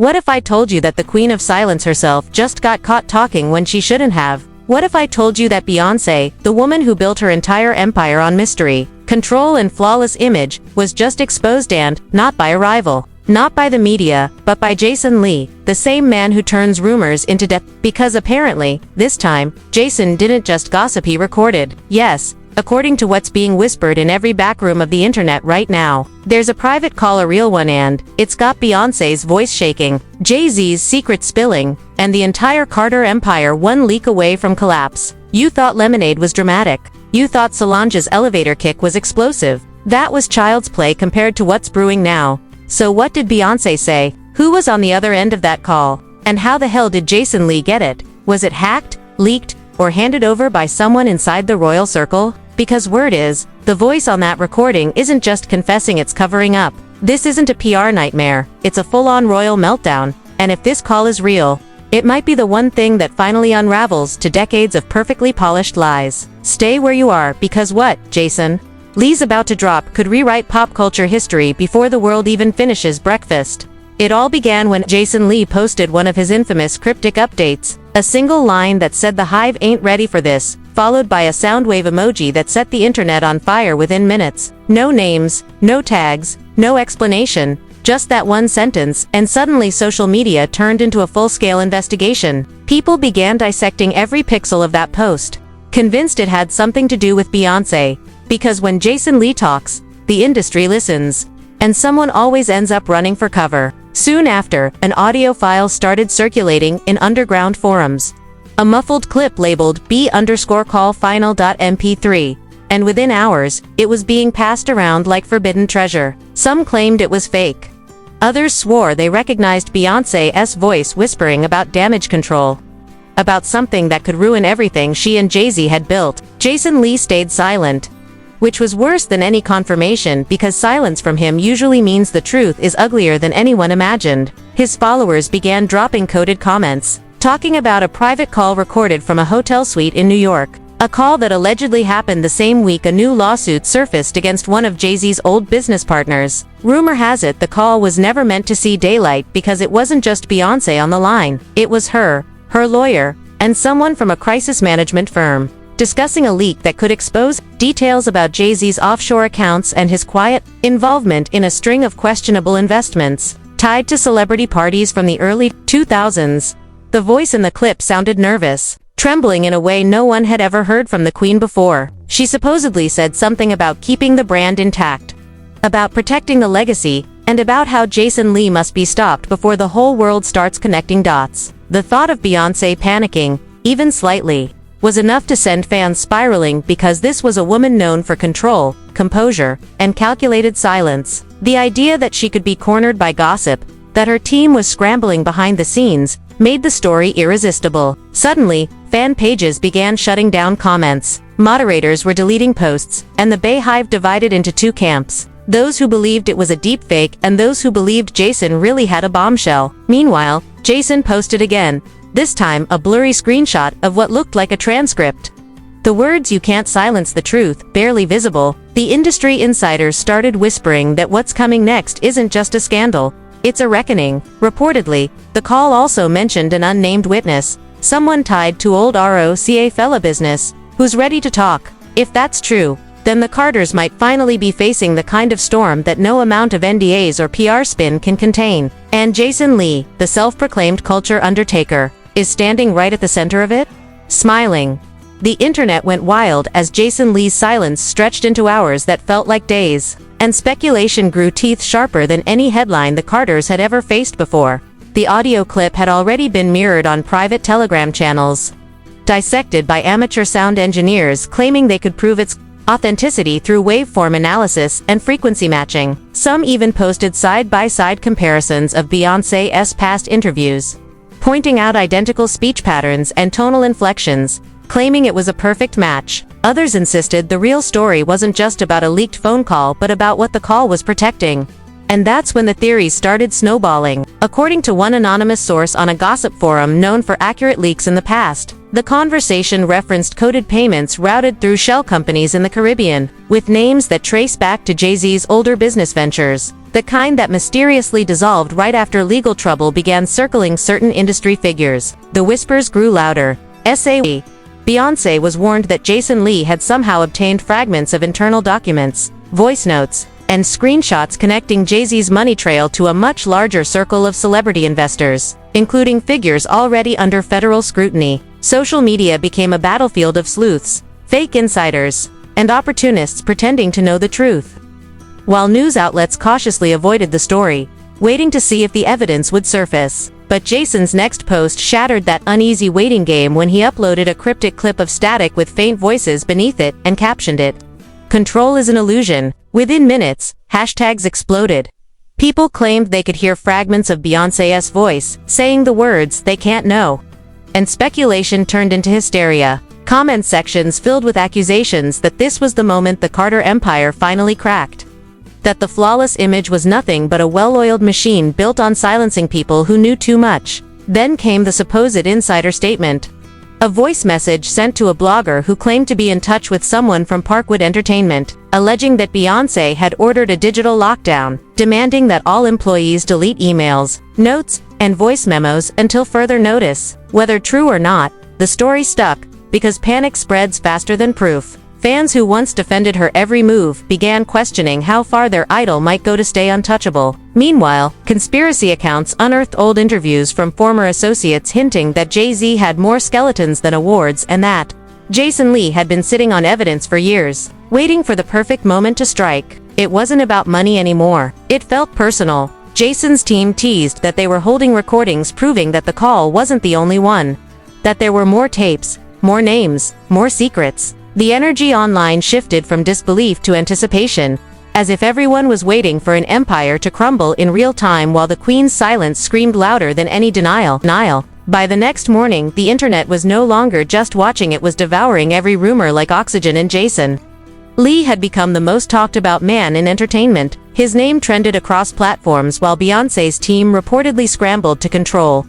What if I told you that the Queen of Silence herself just got caught talking when she shouldn't have? What if I told you that Beyoncé, the woman who built her entire empire on mystery, control and flawless image, was just exposed and, not by a rival, not by the media, but by Jason Lee, the same man who turns rumors into death? Because apparently, this time, Jason didn't just gossip, he recorded. Yes, according to what's being whispered in every backroom of the internet right now. There's a private call, a real one, and it's got Beyoncé's voice shaking, Jay-Z's secret spilling, and the entire Carter empire one leak away from collapse. You thought Lemonade was dramatic. You thought Solange's elevator kick was explosive. That was child's play compared to what's brewing now. So what did Beyoncé say? Who was on the other end of that call? And how the hell did Jason Lee get it? Was it hacked, leaked, or handed over by someone inside the royal circle? Because word is, the voice on that recording isn't just confessing, it's covering up. This isn't a PR nightmare, it's a full-on royal meltdown, and if this call is real, it might be the one thing that finally unravels to decades of perfectly polished lies. Stay where you are, because what, Jason Lee's about to drop could rewrite pop culture history before the world even finishes breakfast. It all began when Jason Lee posted one of his infamous cryptic updates, a single line that said "The Hive ain't ready for this," followed by a sound wave emoji that set the internet on fire within minutes. No names, no tags, no explanation, just that one sentence, and suddenly social media turned into a full-scale investigation. People began dissecting every pixel of that post, convinced it had something to do with Beyoncé, because when Jason Lee talks, the industry listens, and someone always ends up running for cover. Soon after, an audio file started circulating in underground forums. A muffled clip labeled B_call final.mp3, and within hours, it was being passed around like forbidden treasure. Some claimed it was fake. Others swore they recognized Beyoncé's voice whispering about damage control, about something that could ruin everything she and Jay-Z had built. Jason Lee stayed silent, which was worse than any confirmation, because silence from him usually means the truth is uglier than anyone imagined. His followers began dropping coded comments, talking about a private call recorded from a hotel suite in New York, a call that allegedly happened the same week a new lawsuit surfaced against one of Jay-Z's old business partners. Rumor has it the call was never meant to see daylight because it wasn't just Beyoncé on the line. It was her lawyer, and someone from a crisis management firm, discussing a leak that could expose details about Jay-Z's offshore accounts and his quiet involvement in a string of questionable investments tied to celebrity parties from the early 2000s. The voice in the clip sounded nervous, trembling in a way no one had ever heard from the Queen before. She supposedly said something about keeping the brand intact, about protecting the legacy, and about how Jason Lee must be stopped before the whole world starts connecting dots. The thought of Beyoncé panicking, even slightly, was enough to send fans spiraling, because this was a woman known for control, composure, and calculated silence. The idea that she could be cornered by gossip, that her team was scrambling behind the scenes, made the story irresistible. Suddenly, fan pages began shutting down comments, moderators were deleting posts, and the Beyhive divided into two camps: those who believed it was a deepfake and those who believed Jason really had a bombshell. Meanwhile, Jason posted again, this time a blurry screenshot of what looked like a transcript. The words "You can't silence the truth" barely visible. The industry insiders started whispering that what's coming next isn't just a scandal, it's a reckoning. Reportedly, the call also mentioned an unnamed witness, someone tied to old Rockefeller business, who's ready to talk. If that's true, then the Carters might finally be facing the kind of storm that no amount of NDAs or PR spin can contain. And Jason Lee, the self-proclaimed culture undertaker, is standing right at the center of it, smiling. The internet went wild as Jason Lee's silence stretched into hours that felt like days, and speculation grew teeth sharper than any headline the Carters had ever faced before. The audio clip had already been mirrored on private Telegram channels, dissected by amateur sound engineers claiming they could prove its authenticity through waveform analysis and frequency matching. Some even posted side-by-side comparisons of Beyoncé's past interviews, pointing out identical speech patterns and tonal inflections, claiming it was a perfect match. Others insisted the real story wasn't just about a leaked phone call but about what the call was protecting. And that's when the theories started snowballing. According to one anonymous source on a gossip forum known for accurate leaks in the past, The conversation referenced coded payments routed through shell companies in the Caribbean, with names that trace back to Jay-Z's older business ventures, the kind that mysteriously dissolved right after legal trouble began circling certain industry figures. The whispers grew louder. Beyoncé was warned that Jason Lee had somehow obtained fragments of internal documents, voice notes, and screenshots connecting Jay-Z's money trail to a much larger circle of celebrity investors, including figures already under federal scrutiny. Social media became a battlefield of sleuths, fake insiders, and opportunists pretending to know the truth. While news outlets cautiously avoided the story, waiting to see if the evidence would surface. But Jason's next post shattered that uneasy waiting game when he uploaded a cryptic clip of static with faint voices beneath it and captioned it, "Control is an illusion." Within minutes, hashtags exploded. People claimed they could hear fragments of Beyoncé's voice, saying the words they can't know. And speculation turned into hysteria. Comment sections filled with accusations that this was the moment the Carter empire finally cracked. That the flawless image was nothing but a well-oiled machine built on silencing people who knew too much. Then came the supposed insider statement. A voice message sent to a blogger who claimed to be in touch with someone from Parkwood Entertainment, alleging that Beyoncé had ordered a digital lockdown, demanding that all employees delete emails, notes, and voice memos until further notice. Whether true or not, the story stuck, because panic spreads faster than proof. Fans who once defended her every move began questioning how far their idol might go to stay untouchable. Meanwhile, conspiracy accounts unearthed old interviews from former associates hinting that Jay-Z had more skeletons than awards and that Jason Lee had been sitting on evidence for years, waiting for the perfect moment to strike. It wasn't about money anymore. It felt personal. Jason's team teased that they were holding recordings proving that the call wasn't the only one. That there were more tapes, more names, more secrets. The energy online shifted from disbelief to anticipation, as if everyone was waiting for an empire to crumble in real time while the Queen's silence screamed louder than any denial. By the next morning, the internet was no longer just watching, it was devouring every rumor like oxygen, and Jason Lee had become the most talked about man in entertainment. His name trended across platforms while Beyoncé's team reportedly scrambled to control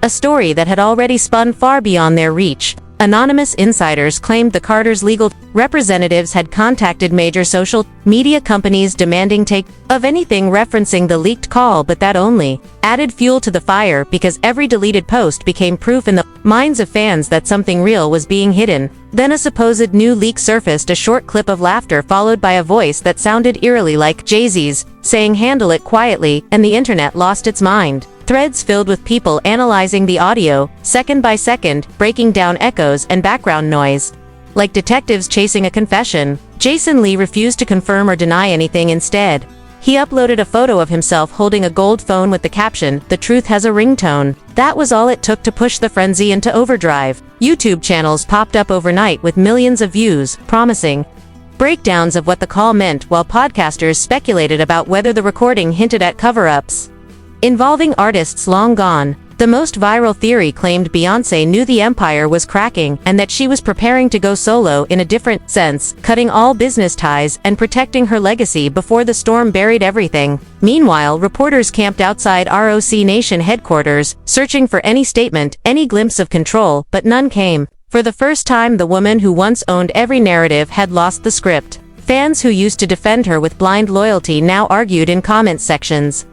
a story that had already spun far beyond their reach. Anonymous insiders claimed the Carters' legal representatives had contacted major social media companies demanding take of anything referencing the leaked call, but that only added fuel to the fire because every deleted post became proof in the minds of fans that something real was being hidden. Then a supposed new leak surfaced, a short clip of laughter followed by a voice that sounded eerily like Jay-Z's, saying "handle it quietly," and the internet lost its mind. Threads filled with people analyzing the audio, second by second, breaking down echoes and background noise. Like detectives chasing a confession, Jason Lee refused to confirm or deny anything. Instead, he uploaded a photo of himself holding a gold phone with the caption, "The truth has a ringtone." That was all it took to push the frenzy into overdrive. YouTube channels popped up overnight with millions of views, promising breakdowns of what the call meant, while podcasters speculated about whether the recording hinted at cover-ups involving artists long gone. The most viral theory claimed Beyoncé knew the empire was cracking and that she was preparing to go solo in a different sense, cutting all business ties and protecting her legacy before the storm buried everything. Meanwhile, reporters camped outside ROC Nation headquarters, searching for any statement, any glimpse of control, but none came. For the first time, the woman who once owned every narrative had lost the script. Fans who used to defend her with blind loyalty now argued in comment sections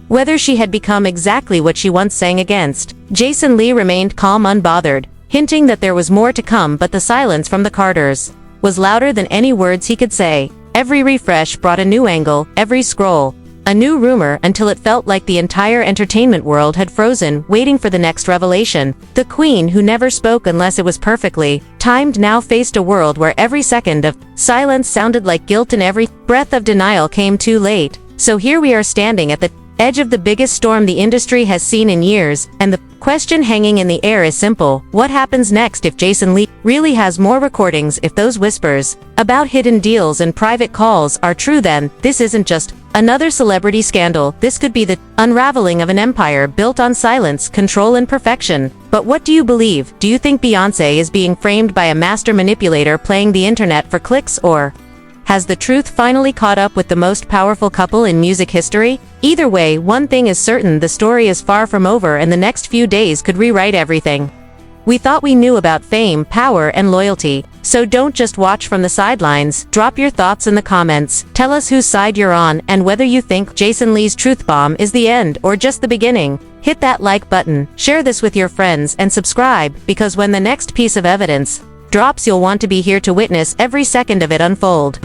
whether she had become exactly what she once sang against. Jason Lee remained calm, unbothered, hinting that there was more to come, but the silence from the Carters was louder than any words he could say. Every refresh brought a new angle, every scroll a new rumor, until it felt like the entire entertainment world had frozen, waiting for the next revelation. The Queen, who never spoke unless it was perfectly timed, now faced a world where every second of silence sounded like guilt and every breath of denial came too late. So here we are, standing at the edge of the biggest storm the industry has seen in years, and the question hanging in the air is simple: what happens next if Jason Lee really has more recordings? If those whispers about hidden deals and private calls are true, then this isn't just another celebrity scandal. This could be the unraveling of an empire built on silence, control, and perfection. But what do you believe? Do you think Beyoncé is being framed by a master manipulator playing the internet for clicks, or has the truth finally caught up with the most powerful couple in music history? Either way, one thing is certain: the story is far from over, and the next few days could rewrite everything. We thought we knew about fame, power, and loyalty. So don't just watch from the sidelines. Drop your thoughts in the comments. Tell us whose side you're on and whether you think Jason Lee's truth bomb is the end or just the beginning. Hit that like button, share this with your friends, and subscribe, because when the next piece of evidence drops, you'll want to be here to witness every second of it unfold.